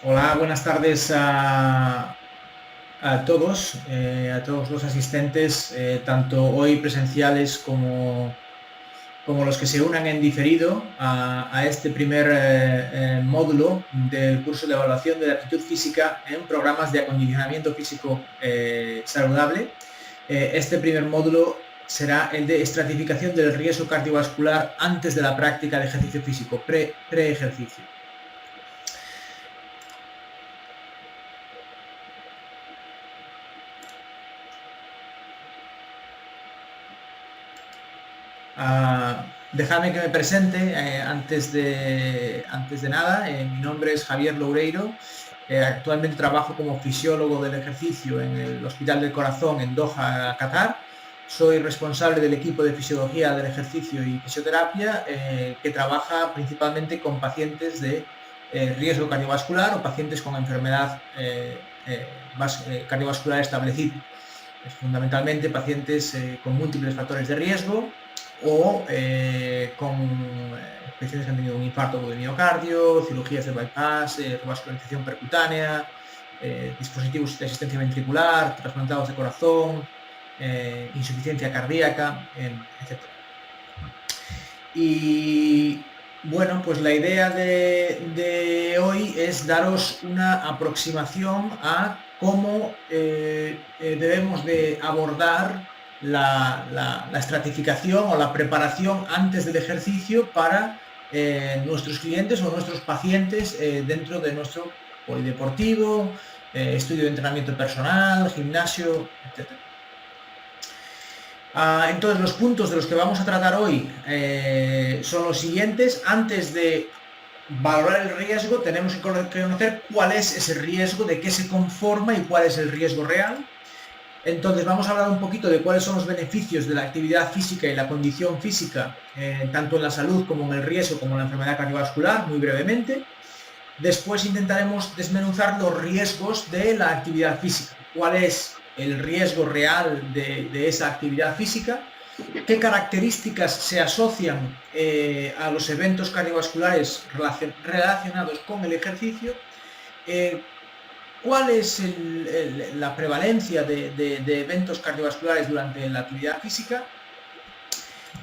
Hola, buenas tardes a todos los asistentes, tanto hoy presenciales como los que se unan en diferido a este primer módulo del curso de evaluación de la aptitud física en programas de acondicionamiento físico saludable. Este primer módulo será el de estratificación del riesgo cardiovascular antes de la práctica de ejercicio físico, pre-ejercicio. Dejadme que me presente antes de nada. Mi nombre es Javier Loureiro. Actualmente trabajo como fisiólogo del ejercicio en el Hospital del Corazón en Doha, Qatar. Soy responsable del equipo de fisiología del ejercicio y fisioterapia que trabaja principalmente con pacientes de riesgo cardiovascular o pacientes con enfermedad cardiovascular establecida. Fundamentalmente pacientes con múltiples factores de riesgo o con pacientes que han tenido un infarto de miocardio, cirugías de bypass, revascularización percutánea, dispositivos de asistencia ventricular, trasplantados de corazón, insuficiencia cardíaca, etc. Y bueno, pues la idea de hoy es daros una aproximación a cómo debemos de abordar la estratificación o la preparación antes del ejercicio para nuestros clientes o nuestros pacientes dentro de nuestro polideportivo, estudio de entrenamiento personal, gimnasio, etc. Entonces, los puntos de los que vamos a tratar hoy son los siguientes. Antes de valorar el riesgo, tenemos que conocer cuál es ese riesgo, de qué se conforma y cuál es el riesgo real. Entonces, vamos a hablar un poquito de cuáles son los beneficios de la actividad física y la condición física, tanto en la salud como en el riesgo, como en la enfermedad cardiovascular, muy brevemente. Después intentaremos desmenuzar los riesgos de la actividad física. ¿Cuál es el riesgo real de esa actividad física? ¿Qué características se asocian a los eventos cardiovasculares relacionados con el ejercicio? ¿Cuál es la prevalencia de eventos cardiovasculares durante la actividad física?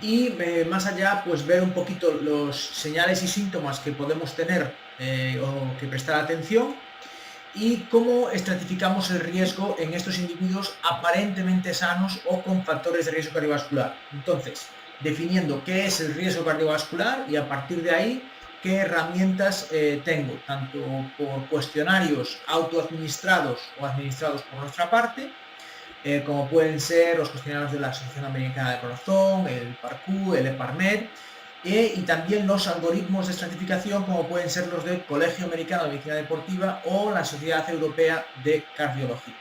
Y más allá, pues ver un poquito los señales y síntomas que podemos tener o que prestar atención y cómo estratificamos el riesgo en estos individuos aparentemente sanos o con factores de riesgo cardiovascular. Entonces, definiendo qué es el riesgo cardiovascular y a partir de ahí qué herramientas tengo, tanto por cuestionarios autoadministrados o administrados por nuestra parte, como pueden ser los cuestionarios de la Asociación Americana del Corazón, el PARCU, el EPARMED, y también los algoritmos de estratificación como pueden ser los del Colegio Americano de Medicina Deportiva o la Sociedad Europea de Cardiología.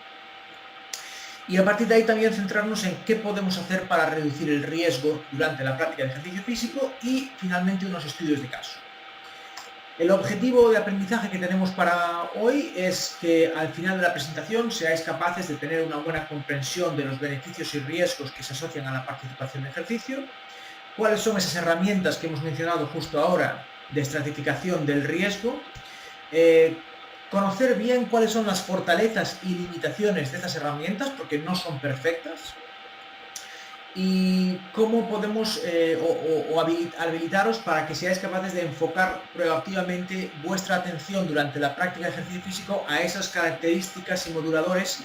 Y a partir de ahí también centrarnos en qué podemos hacer para reducir el riesgo durante la práctica de ejercicio físico y finalmente unos estudios de caso. El objetivo de aprendizaje que tenemos para hoy es que al final de la presentación seáis capaces de tener una buena comprensión de los beneficios y riesgos que se asocian a la participación en ejercicio, cuáles son esas herramientas que hemos mencionado justo ahora de estratificación del riesgo, conocer bien cuáles son las fortalezas y limitaciones de estas herramientas, porque no son perfectas, y cómo podemos habilitaros para que seáis capaces de enfocar proactivamente vuestra atención durante la práctica de ejercicio físico a esas características y moduladores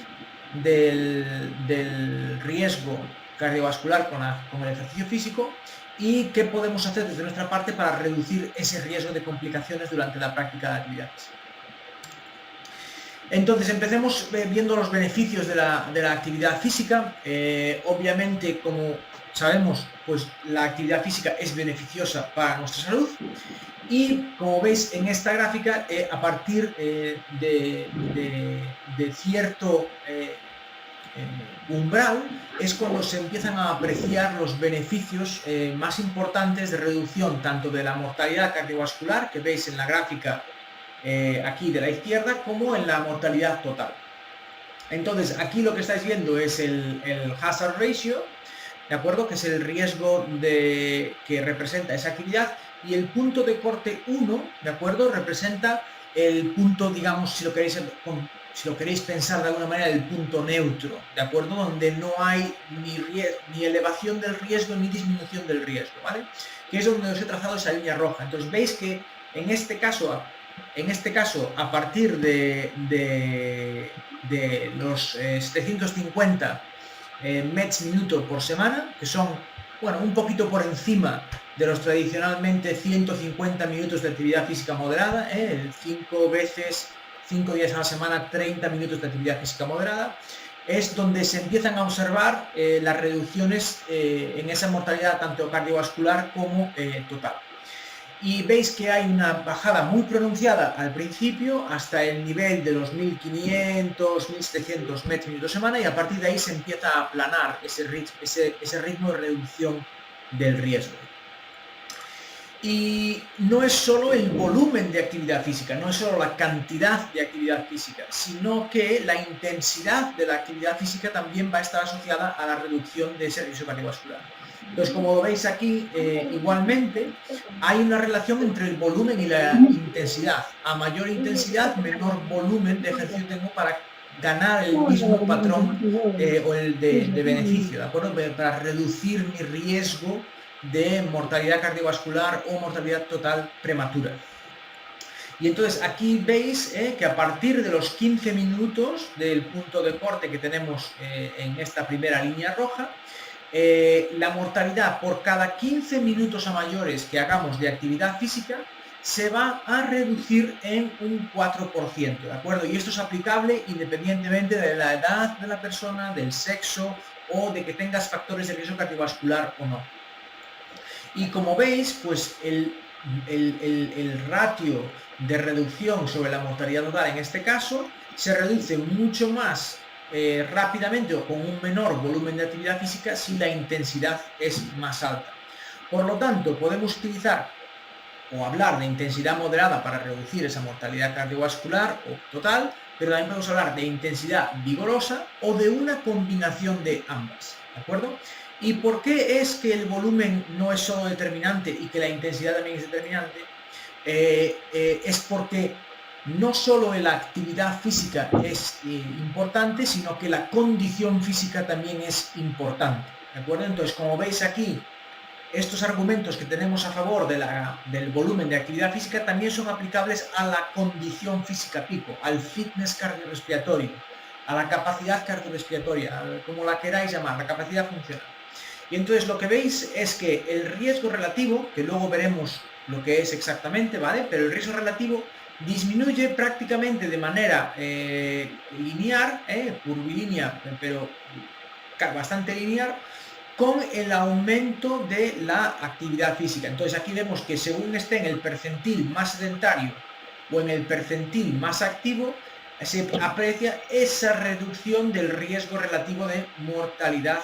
del riesgo cardiovascular con el ejercicio físico y qué podemos hacer desde nuestra parte para reducir ese riesgo de complicaciones durante la práctica de actividades. Entonces, empecemos viendo los beneficios de la actividad física. Obviamente, como sabemos, pues la actividad física es beneficiosa para nuestra salud. Y como veis en esta gráfica, a partir de cierto umbral es cuando se empiezan a apreciar los beneficios más importantes de reducción tanto de la mortalidad cardiovascular, que veis en la gráfica aquí de la izquierda, como en la mortalidad total. Entonces, aquí lo que estáis viendo es el hazard ratio, ¿de acuerdo? Que es el riesgo que representa esa actividad, y el punto de corte 1, ¿de acuerdo? Representa el punto, digamos, si lo queréis pensar de alguna manera, el punto neutro, ¿de acuerdo? Donde no hay ni elevación del riesgo ni disminución del riesgo, ¿vale? Que es donde os he trazado esa línea roja. Entonces veis que en este caso, a partir de los 750 METs minuto por semana, que son, bueno, un poquito por encima de los tradicionalmente 150 minutos de actividad física moderada, 5 días a la semana, 30 minutos de actividad física moderada, es donde se empiezan a observar las reducciones en esa mortalidad tanto cardiovascular como total. Y veis que hay una bajada muy pronunciada al principio hasta el nivel de los 1500, 1700 metros minuto semana, y a partir de ahí se empieza a aplanar ese ritmo de reducción del riesgo. Y no es solo el volumen de actividad física, no es solo la cantidad de actividad física, sino que la intensidad de la actividad física también va a estar asociada a la reducción de ese riesgo cardiovascular. Entonces, como veis aquí, igualmente hay una relación entre el volumen y la intensidad. A mayor intensidad, menor volumen de ejercicio tengo para ganar el mismo patrón o el de beneficio, ¿de acuerdo? Para reducir mi riesgo de mortalidad cardiovascular o mortalidad total prematura. Y entonces aquí veis que a partir de los 15 minutos del punto de corte que tenemos en esta primera línea roja, la mortalidad por cada 15 minutos a mayores que hagamos de actividad física se va a reducir en un 4%, ¿de acuerdo? Y esto es aplicable independientemente de la edad de la persona, del sexo o de que tengas factores de riesgo cardiovascular o no. Y como veis, pues el ratio de reducción sobre la mortalidad total en este caso se reduce mucho más rápidamente o con un menor volumen de actividad física si la intensidad es más alta. Por lo tanto, podemos utilizar o hablar de intensidad moderada para reducir esa mortalidad cardiovascular o total, pero también podemos hablar de intensidad vigorosa o de una combinación de ambas, ¿de acuerdo? ¿Y por qué es que el volumen no es solo determinante y que la intensidad también es determinante? Es porque no solo la actividad física es importante, sino que la condición física también es importante, ¿de acuerdo? Entonces, como veis aquí, estos argumentos que tenemos a favor del volumen de actividad física también son aplicables a la condición física pico, al fitness cardiorrespiratorio, a la capacidad cardiorrespiratoria, como la queráis llamar, la capacidad funcional. Y entonces lo que veis es que el riesgo relativo, que luego veremos lo que es exactamente, ¿vale? Pero el riesgo relativo disminuye prácticamente de manera lineal, curvilínea, pero bastante lineal, con el aumento de la actividad física. Entonces aquí vemos que según esté en el percentil más sedentario o en el percentil más activo, se aprecia esa reducción del riesgo relativo de mortalidad.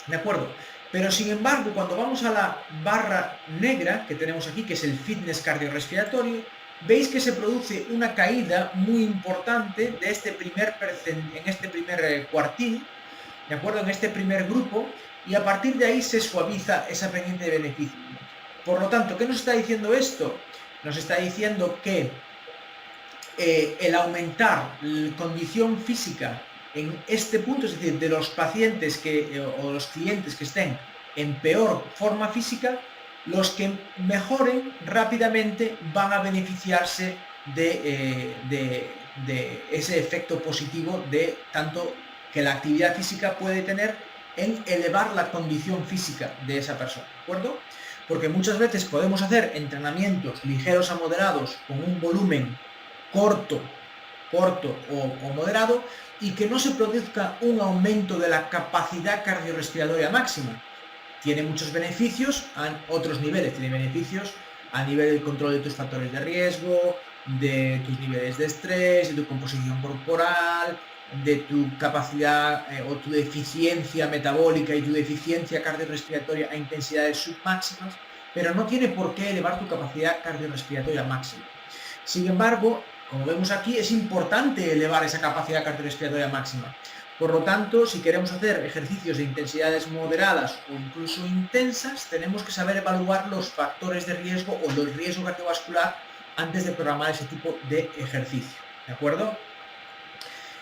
¿De acuerdo? Pero sin embargo, cuando vamos a la barra negra que tenemos aquí, que es el fitness cardiorrespiratorio, veis que se produce una caída muy importante de en este primer cuartil, ¿de acuerdo? En este primer grupo, y a partir de ahí se suaviza esa pendiente de beneficio. Por lo tanto, ¿qué nos está diciendo esto? Nos está diciendo que el aumentar la condición física en este punto, es decir, de los pacientes o los clientes que estén en peor forma física, los que mejoren rápidamente van a beneficiarse de ese efecto positivo de tanto que la actividad física puede tener en elevar la condición física de esa persona, ¿de acuerdo? Porque muchas veces podemos hacer entrenamientos ligeros a moderados con un volumen corto o moderado y que no se produzca un aumento de la capacidad cardiorrespiratoria máxima. Tiene muchos beneficios a otros niveles, tiene beneficios a nivel del control de tus factores de riesgo, de tus niveles de estrés, de tu composición corporal, de tu capacidad o tu deficiencia metabólica y tu deficiencia cardiorrespiratoria a intensidades submáximas, pero no tiene por qué elevar tu capacidad cardiorrespiratoria máxima. Sin embargo, como vemos aquí, es importante elevar esa capacidad cardiorrespiratoria máxima. Por lo tanto, si queremos hacer ejercicios de intensidades moderadas o incluso intensas, tenemos que saber evaluar los factores de riesgo o el riesgo cardiovascular antes de programar ese tipo de ejercicio, ¿de acuerdo?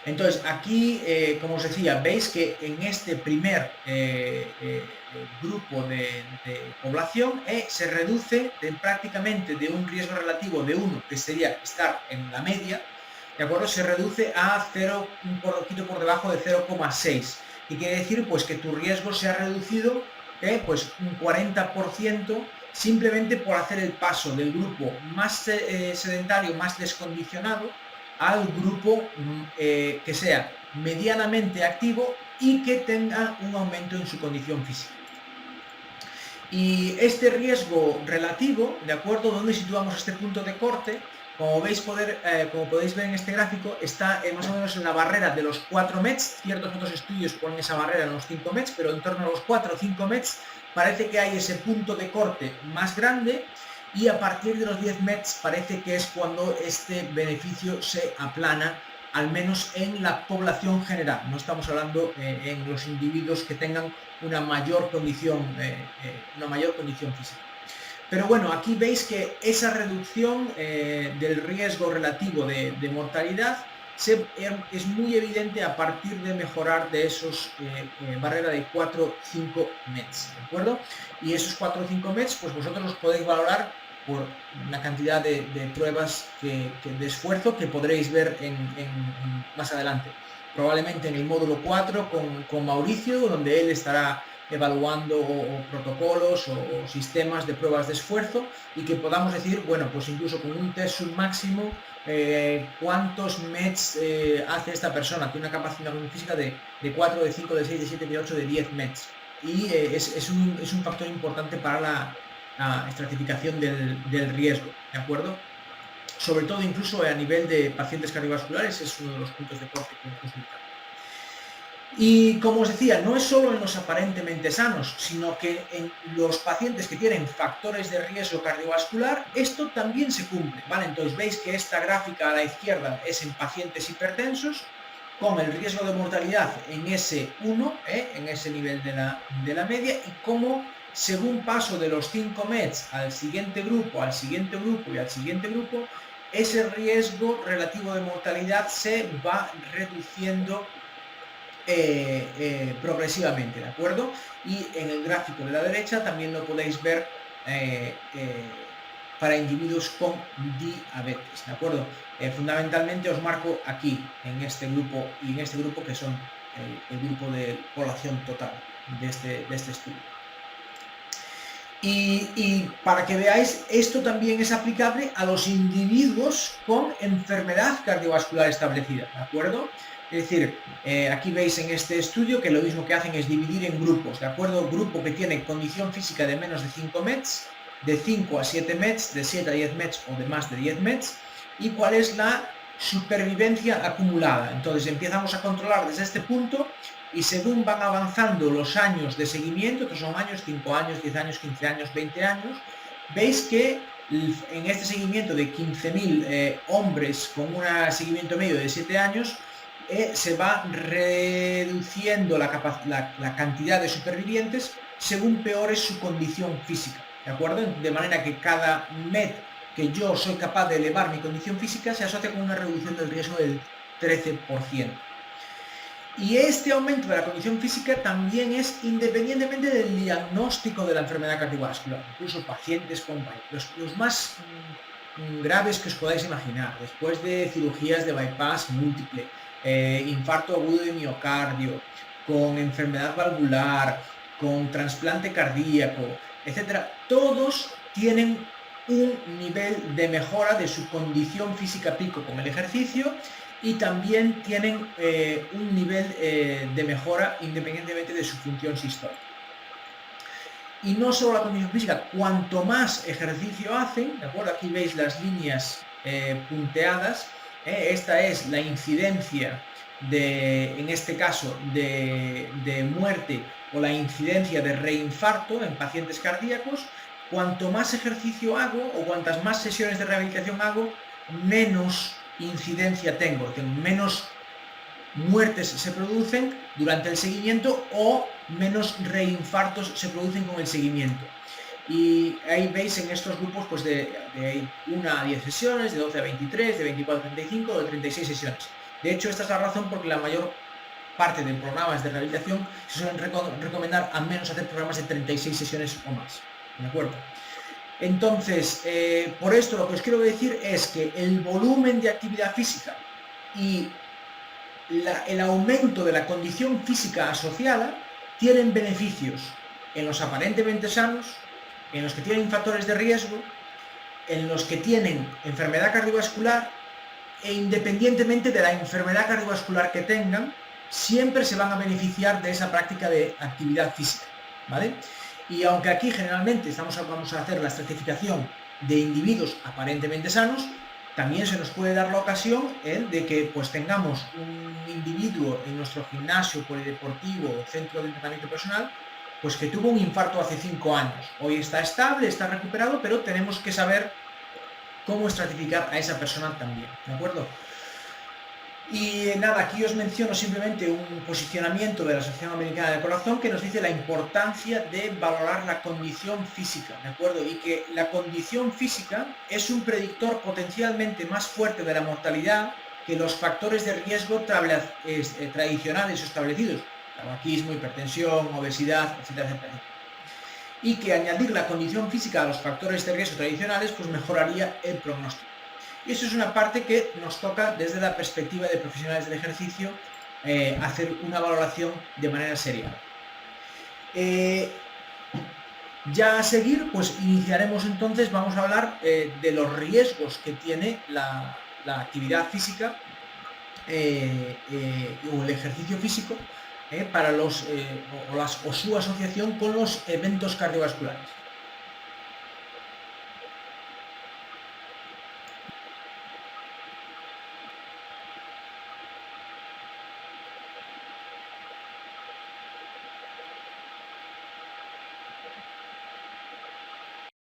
Entonces, aquí, como os decía, veis que en este primer grupo de población se reduce prácticamente de un riesgo relativo de 1, que sería estar en la media, ¿de acuerdo? Se reduce a 0, un poquito por debajo de 0,6. ¿Qué quiere decir? Pues que tu riesgo se ha reducido pues un 40%, simplemente por hacer el paso del grupo más sedentario, más descondicionado, al grupo que sea medianamente activo y que tenga un aumento en su condición física. Y este riesgo relativo, ¿de acuerdo? ¿Dónde situamos este punto de corte? Como podéis ver en este gráfico, está más o menos en la barrera de los 4 METs. Ciertos otros estudios ponen esa barrera en los 5 METs, pero en torno a los 4 o 5 METs parece que hay ese punto de corte más grande, y a partir de los 10 METs parece que es cuando este beneficio se aplana, al menos en la población general. No estamos hablando en los individuos que tengan una mayor condición física. Pero bueno, aquí veis que esa reducción del riesgo relativo de mortalidad es muy evidente a partir de mejorar de esos barrera de 4-5 METs, ¿de acuerdo? Y esos 4 o 5 METs, pues vosotros los podéis valorar por una cantidad de pruebas de esfuerzo que podréis ver más adelante. Probablemente en el módulo 4 con Mauricio, donde él estará evaluando protocolos o sistemas de pruebas de esfuerzo, y que podamos decir, bueno, pues incluso con un test submáximo, cuántos METs hace esta persona. Tiene una capacidad física de 4, de 5, de 6, de 7, de 8, de 10 METs. Y es un factor importante para la estratificación del riesgo, ¿de acuerdo? Sobre todo incluso a nivel de pacientes cardiovasculares es uno de los puntos de corte que consultar. Y como os decía, no es solo en los aparentemente sanos, sino que en los pacientes que tienen factores de riesgo cardiovascular, esto también se cumple, ¿vale? Entonces veis que esta gráfica a la izquierda es en pacientes hipertensos, con el riesgo de mortalidad en ese 1, en ese nivel de la media, y cómo según paso de los 5 METs al siguiente grupo, al siguiente grupo y al siguiente grupo, ese riesgo relativo de mortalidad se va reduciendo progresivamente, ¿de acuerdo? Y en el gráfico de la derecha también lo podéis ver para individuos con diabetes, ¿de acuerdo? Fundamentalmente os marco aquí, en este grupo y en este grupo, que son el grupo de población total de este estudio. Y para que veáis, esto también es aplicable a los individuos con enfermedad cardiovascular establecida, ¿de acuerdo? Es decir, aquí veis en este estudio que lo mismo que hacen es dividir en grupos, ¿de acuerdo? Grupo que tiene condición física de menos de 5 METs, de 5 a 7 METs, de 7 a 10 METs o de más de 10 METs, y cuál es la supervivencia acumulada. Entonces empezamos a controlar desde este punto, y según van avanzando los años de seguimiento, que son años, 5 años, 10 años, 15 años, 20 años, veis que en este seguimiento de 15.000 hombres con un seguimiento medio de 7 años, se va reduciendo la cantidad de supervivientes según peor es su condición física, ¿de acuerdo? De manera que cada MET que yo soy capaz de elevar mi condición física se asocia con una reducción del riesgo del 13%. Y este aumento de la condición física también es independientemente del diagnóstico de la enfermedad cardiovascular. Incluso pacientes con los más graves que os podáis imaginar, después de cirugías de bypass múltiple, infarto agudo de miocardio, con enfermedad valvular, con trasplante cardíaco, etcétera, todos tienen un nivel de mejora de su condición física pico con el ejercicio, y también tienen un nivel de mejora independientemente de su función sistólica. Y no solo la condición física, cuanto más ejercicio hacen, ¿de acuerdo? Aquí veis las líneas punteadas, esta es la incidencia en este caso, de muerte, o la incidencia de reinfarto en pacientes cardíacos. Cuanto más ejercicio hago, o cuantas más sesiones de rehabilitación hago, menos incidencia tengo, menos muertes se producen durante el seguimiento, o menos reinfartos se producen con el seguimiento. Y ahí veis en estos grupos pues de 1 a 10 sesiones, de 12 a 23, de 24 a 35 o de 36 sesiones. De hecho, esta es la razón porque la mayor parte de programas de rehabilitación se suelen recomendar al menos hacer programas de 36 sesiones o más. ¿De acuerdo? Entonces, por esto lo que os quiero decir es que el volumen de actividad física y el aumento de la condición física asociada tienen beneficios en los aparentemente sanos, en los que tienen factores de riesgo, en los que tienen enfermedad cardiovascular, e independientemente de la enfermedad cardiovascular que tengan, siempre se van a beneficiar de esa práctica de actividad física, ¿vale? Y aunque aquí generalmente vamos a hacer la estratificación de individuos aparentemente sanos, también se nos puede dar la ocasión de que pues tengamos un individuo en nuestro gimnasio polideportivo o centro de entrenamiento personal pues que tuvo un infarto hace 5 años. Hoy está estable, está recuperado, pero tenemos que saber cómo estratificar a esa persona también, ¿de acuerdo? Y nada, aquí os menciono simplemente un posicionamiento de la Asociación Americana del Corazón que nos dice la importancia de valorar la condición física, ¿de acuerdo? Y que la condición física es un predictor potencialmente más fuerte de la mortalidad que los factores de riesgo tradicionales establecidos, tabaquismo, hipertensión, obesidad, etcétera, etcétera. Y que añadir la condición física a los factores de riesgo tradicionales pues mejoraría el pronóstico. Y eso es una parte que nos toca desde la perspectiva de profesionales del ejercicio hacer una valoración de manera seria. Ya a seguir, pues iniciaremos entonces, vamos a hablar de los riesgos que tiene la actividad física o el ejercicio físico para o su asociación con los eventos cardiovasculares.